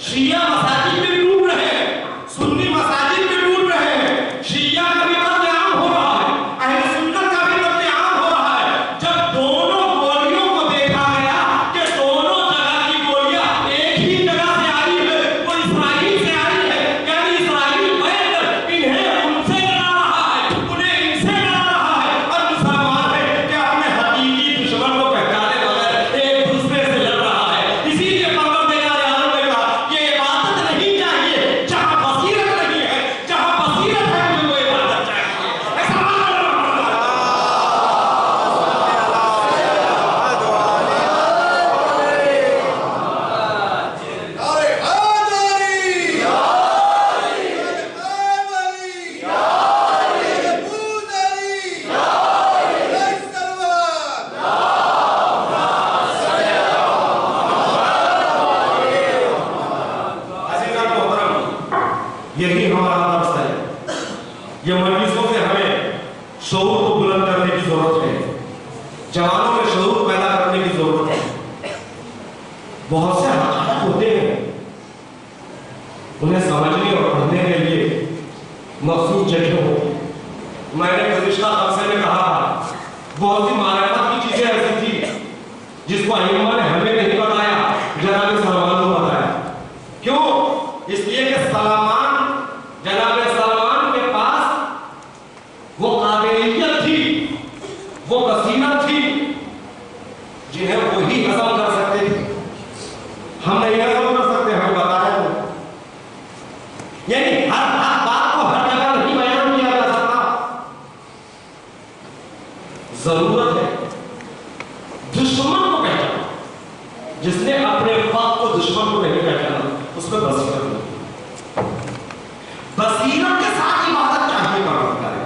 شیعہ مساجد میں ڈوب رہے ہیں، سنی مساجد میں ڈوب رہے ہیں، شیعہ کا بھی قتل عام ہو رہا ہے، اہل سنت کا بھی قتل عام ہو رہا ہے۔ جب دونوں گولیوں کو دیکھا گیا کہ دونوں جگہ کی گولیاں ایک ہی جگہ سے آئی ہے، وہ اسرائیل سے آئی ہے، یعنی اسرائیل بیٹھ کر انہیں ان سے لڑا رہا ہے، انہیں ان سے لڑا رہا ہے، اور مسلمان ہے کہ اپنے حقیقی دشمن کو پہچانے بغیر ایک دوسرے سے لڑ رہا ہے۔ اسی لیے پروردگار عالم نے کہا یہ عبادت نہیں چاہیے جہاں بصیرت نہیں ہے، جہاں بصیرت ہے مجھے وہ عبادت چاہیے۔ ایسا عزیزان محترم، یہی ہمارا درس ہے۔ یہ مجلسوں سے ہمیں شعور کو بلند کرنے کی ضرورت ہے، جوانوں میں شعور پیدا کرنے کی ضرورت ہے۔ بہت سے حقائق ہوتے ہیں، انہیں سمجھنے اور پڑھنے کے لیے مخصوص جگہ ہوتی ہے۔ میں نے گزشتہ خمسے میں کہا تھا، بہت سی معرفت کی چیزیں ایسی تھی جس کو ائمہ نے ہمیں نہیں بتایا، جناب سلمان کو بتایا۔ کیوں؟ اس لیے کہ جناب سلمان کے پاس وہ قابلیت تھی، وہ بصیرت تھی، جنہیں وہی ہضم کر سکتے تھے، ہم نہیں ہضم کر سکتے، ہمیں بتایا تو۔ یعنی ہر بات کو ہر جگہ نہیں بیان کیا جا سکتا، ضرورت ہے دشمن کو پہچانا۔ جس نے اپنے وقت کو دشمن کو نہیں پہچانا اس میں بصیرت نہیں۔ بصیرت کے ساتھ عبادت چاہیے، پروردگار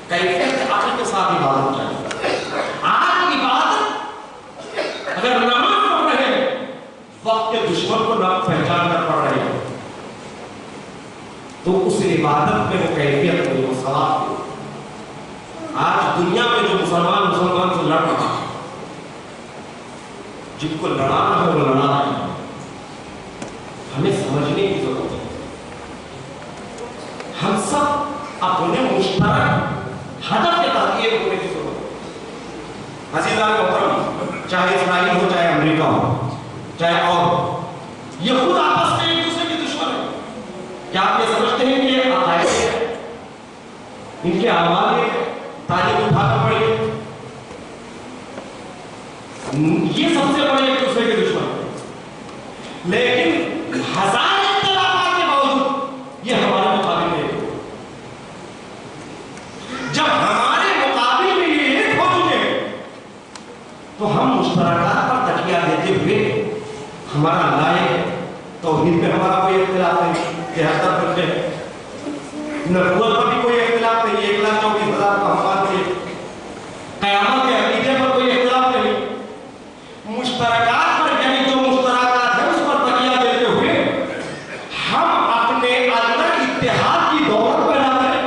کیفیت عقل کے ساتھ عبادت چاہیے۔ آج عبادت اگر نماز پڑھ رہے ہیں وقت کے دشمن کو نہ پہچان کر پڑھ رہے ہیں تو اس عبادت میں وہ کیفیت نہیں، وہ ثواب نہیں۔ آج دنیا میں جو مسلمان سے لڑ رہا ہے، جن کو لڑانا ہے وہ لڑا رہے ہیں، ہمیں سمجھنے کی ضرورت ہے۔ ہم سب اپنے مشترک ہدف کے تحت یہ رکنے کی ضرورت ہے۔ عزیزان محترم، چاہے اسرائیل ہو، چاہے امریکہ ہو، چاہے اور یہ خود آپس میں ایک دوسرے کی دشمن ہے۔ کیا آپ یہ سمجھتے ہیں کہ یہ عقائد ہے، ان کے اعمال ہے، تعلیم اٹھا کر پڑھیے، یہ سب سے بڑے ایک دوسرے کے دشمن ہے۔ لیکن ہزار اختلافات کے باوجود یہ ہمارے مقابل میں ایک، جب ہمارے مقابل میں یہ ایک ہو چکے تو ہم مشترکات پر تکیہ دیتے ہوئے ہمارا لائق توحید میں ہمارا کوئی اختلاف نہیں، 73 نبوت پر بھی کوئی اختلاف نہیں، 1,24,000 کا ہمارا کوئی، قیامت کے عقیدے پر کوئی اختلاف نہیں، مشترکات پر یعنی جو مشترکات ہے اس پر تکیہ دیتے ہوئے ہم اپنے اندر اتحاد کی دولت پیدا کریں۔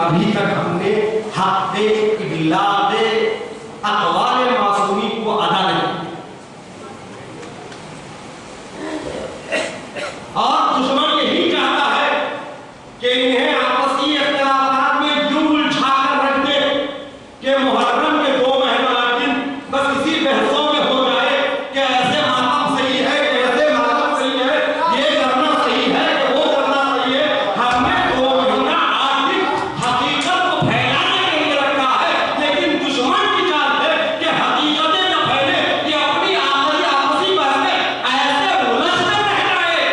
ابھی تک ہم نے حق ابلاغ اقوال معصومین کو ادا نہیں، اور دشمن یہی چاہتا ہے کہ انہیں آپسی اختلافات میں یوں الجھا کر رکھ دے کہ محرم کے 2 مہینہ دن بس اسی بحثوں میں ہو جائے کہ ایسے ماتم صحیح ہے کہ ایسے ماتم صحیح ہے، یہ کرنا صحیح ہے کہ وہ کرنا صحیح ہے۔ ہم نے 2 مہینہ 8 دن حقیقت کو پھیلانے کے لیے رکھا ہے، لیکن دشمن کی چال ہے کہ حقیقتیں نہ پھیلے، یہ اپنی آپسی بحثیں ایسے الجھتے رہ جائے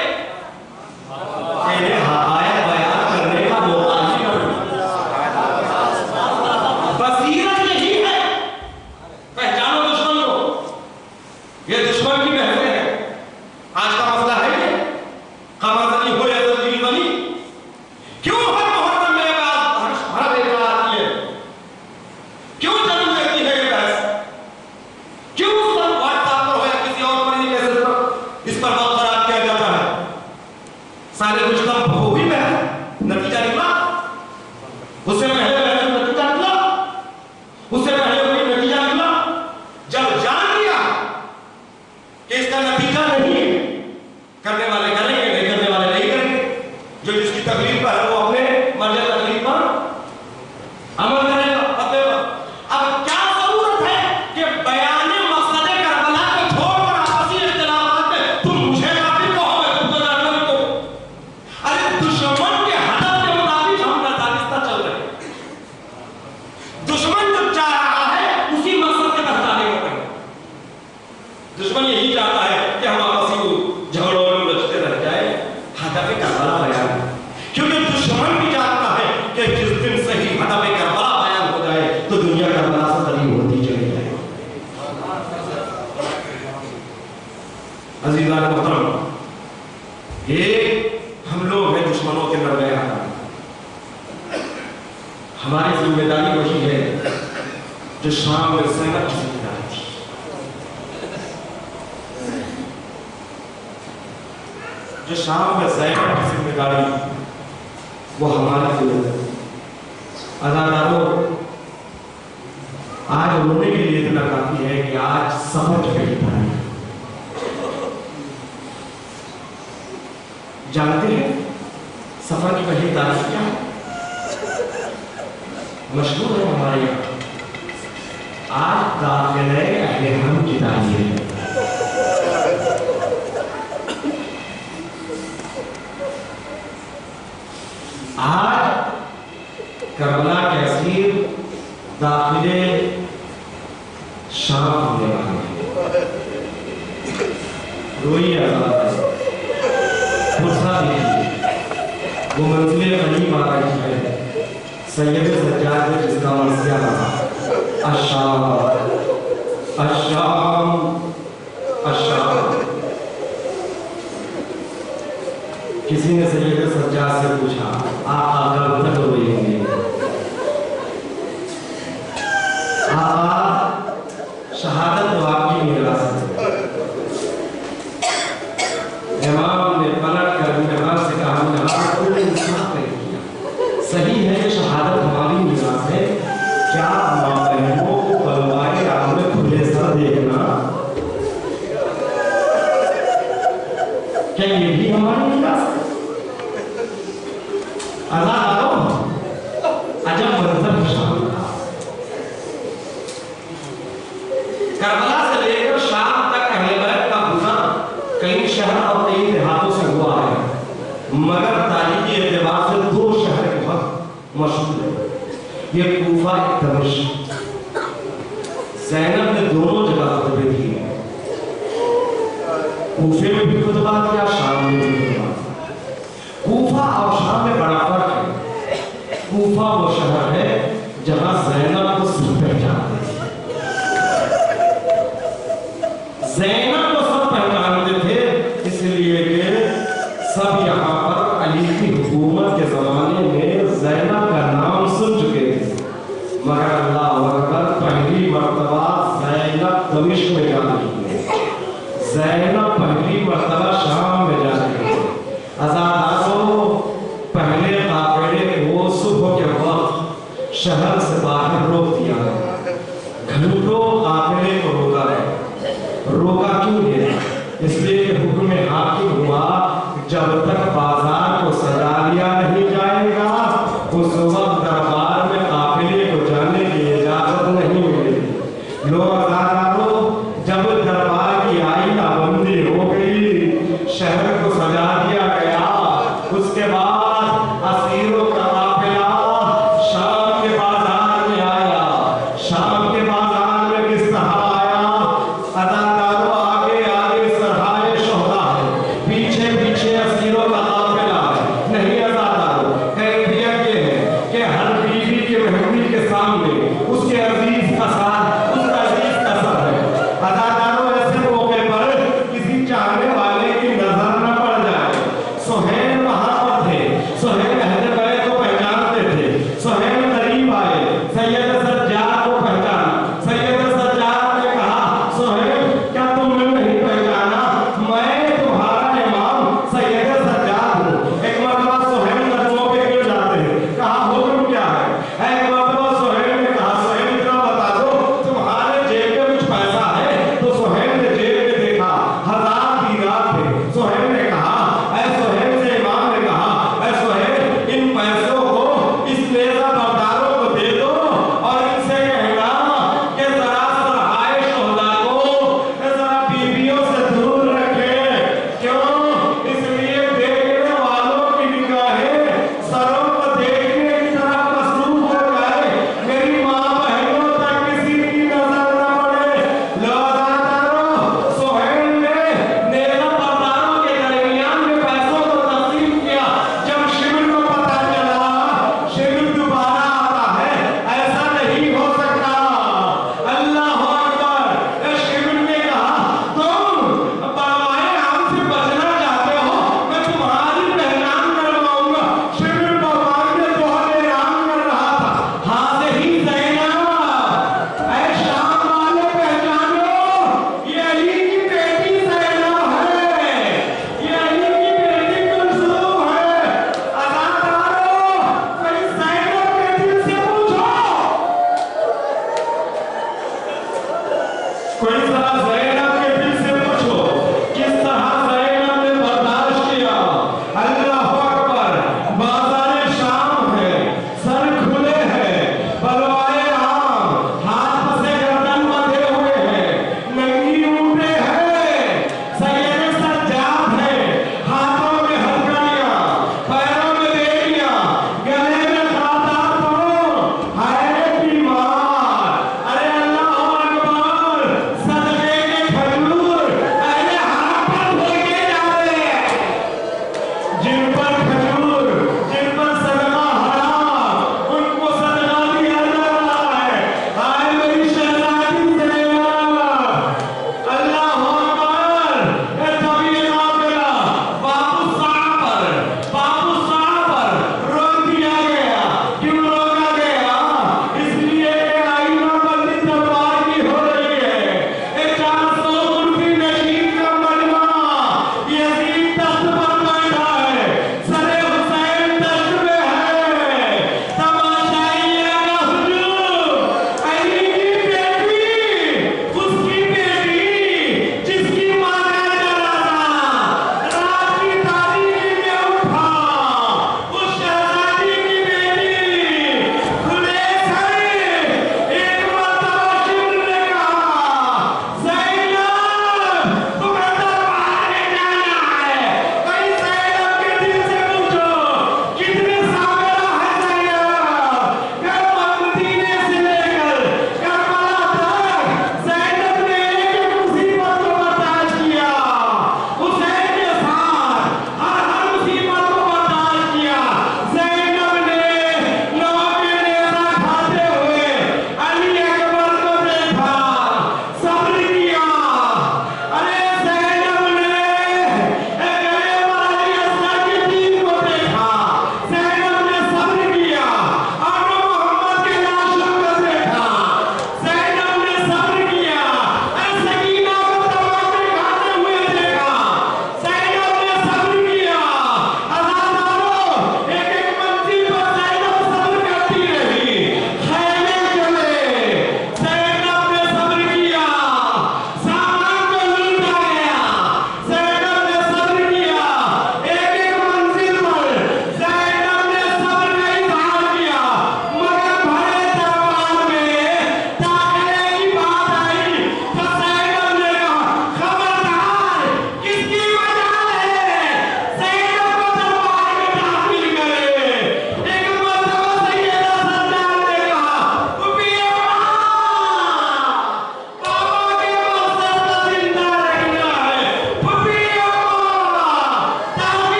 انہیں حقائق بیان کرنے کا موقع نہیں ملتا۔ بصیرت یہی ہے، پہچانو دشمن کو، یہ دشمن کی بحثیں ہیں۔ آج کا مسئلہ ہے کہ قمر زنی ہو یا زنجیر زنی، کیوں ہر محرم میں ہر ایک آتی ہے، کیوں جنم لیتی ہے یہ بحث، کیوں سب واٹس ایپ پر ہو یا کسی اور پر کیسے پر اس پر وقت خراب کیا جاتا ہے؟ سارے رشتہ ہوئی بحث، نتیجہ نکلا، اس سے پہلے بحث نتیجہ نکلا، اس سے پہلے کوئی نتیجہ نکلا، جب جان لیا کہ اس کا نتیجہ نہیں ہے، کرنے والے کریں گے، نہیں کرنے والے نہیں کریں گے، جو جس کی تکلیف پر ہے وہ اپنے مرجع تکلیف پر عمل کرے گا، اپنے پر۔ اب کیا ضرورت ہے کہ بیان مقصد کربلا کو چھوڑ کر آپسی اختلافات میں تم مجھے کافر کو ہو میں تم کو جاننا کو، ارے دشمن کے ہدف کے مطابق ہم نتائج چل رہے ہیں، دشمن جو چاہ رہا ہے اسی مقصد کے تحت آنے کو کہیں، دشمن یہی چاہتا ہے کہ ہم آپسی جھگڑوں میں الجھتے رہ جائے، ہدف کربلا بیان، کیونکہ دشمن بھی چاہتا ہے کہ جس دن صحیح ہدف کربلا بیان ہو جائے تو دنیا کربلا سے قریب ہوتی چلی جائے۔ عزیزان محترم، ہم لوگ ہیں دشمنوں کے درمیان، ہماری ذمہ داری وہی ہے جو شام میں زینب کی ذمہ داری تھی۔ جو شام میں زینب کی ذمہ داری وہ ہماری ذمہ داری۔ عزاداروں، آج رونے کے لیے اتنا کافی ہے کہ آج سفر کی پہلی تاریخ، جانتے ہیں سفر کی پہلی تاریخ کیا ہے؟ مشہور ہے ہمارے یہاں، آج داخلہ اہل ہم کی تاریخ ہے۔ آج کربلا کے اسیر داخلے شام ہونے والے ہیں۔ روئی آزاد ہے، فرصہ دیجیے، وہ منزل قریب آ رہی ہے، سید سجاد نے جس کا مرثیہ رہا، الشام الشام الشام۔ کسی نے سید سجاد سے پوچھا، آقا کب تک روئیں گے؟ آقا شہادت تو آپ کی میراث ہے۔ امام نے پلٹ کر نہار سے کہا، نہار کو انصاف نہیں کیا، صحیح ہے کہ شہادت ہماری میراث ہے، کیا ماں بہنوں کو بلوائے رام میں کھلے سر دیکھنا کیا یہ بھی ہماری میراث ہے؟ عزاداروں، عجب منظر شام کا، کربلا سے لے کر شام تک اہل بیت کا گزر کئی شہر اور کئی دیہاتوں سے ہوا ہے، مگر تاریخی اعتبار سے 2 شہر بہت مشہور ہیں، یہ کوفہ اور دمشق۔ زینب